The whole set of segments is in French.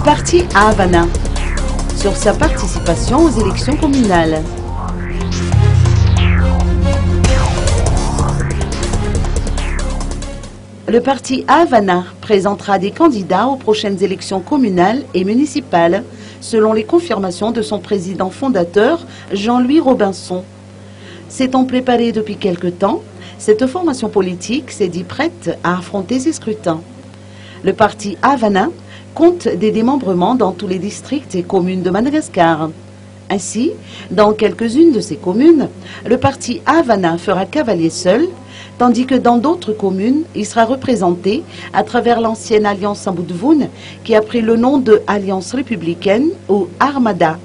Parti Havana sur sa participation aux élections communales. Le parti Havana présentera des candidats aux prochaines élections communales et municipales, selon les confirmations de son président fondateur, Jean-Louis Robinson. S'étant préparé depuis quelque temps, cette formation politique s'est dit prête à affronter ces scrutins. Le parti Havana compte des démembrements dans tous les districts et communes de Madagascar. Ainsi, dans quelques-unes de ces communes, le parti Havana fera cavalier seul, tandis que dans d'autres communes, il sera représenté à travers l'ancienne Alliance Sambou-Dvoun, qui a pris le nom de Alliance républicaine ou Armada.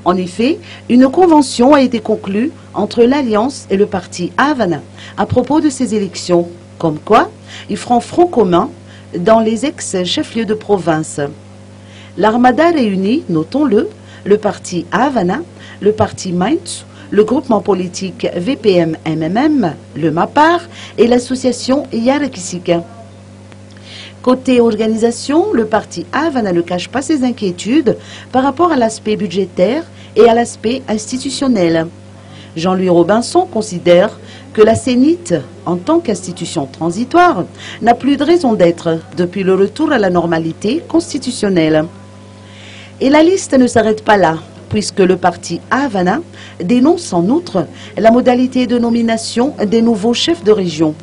En effet, une convention a été conclue entre l'Alliance et le parti Havana à propos de ces élections, comme quoi ils feront front commun dans les ex-chefs-lieux de province. L'Armada réunit, notons-le, le parti Havana, le parti Mainz, le groupement politique VPM-MMM, le MAPAR et l'association Yarakisika. Côté organisation, le parti Havana ne cache pas ses inquiétudes par rapport à l'aspect budgétaire et à l'aspect institutionnel. Jean-Louis Robinson considère que la CENIT, en tant qu'institution transitoire, n'a plus de raison d'être depuis le retour à la normalité constitutionnelle. Et la liste ne s'arrête pas là, puisque le parti Havana dénonce en outre la modalité de nomination des nouveaux chefs de région.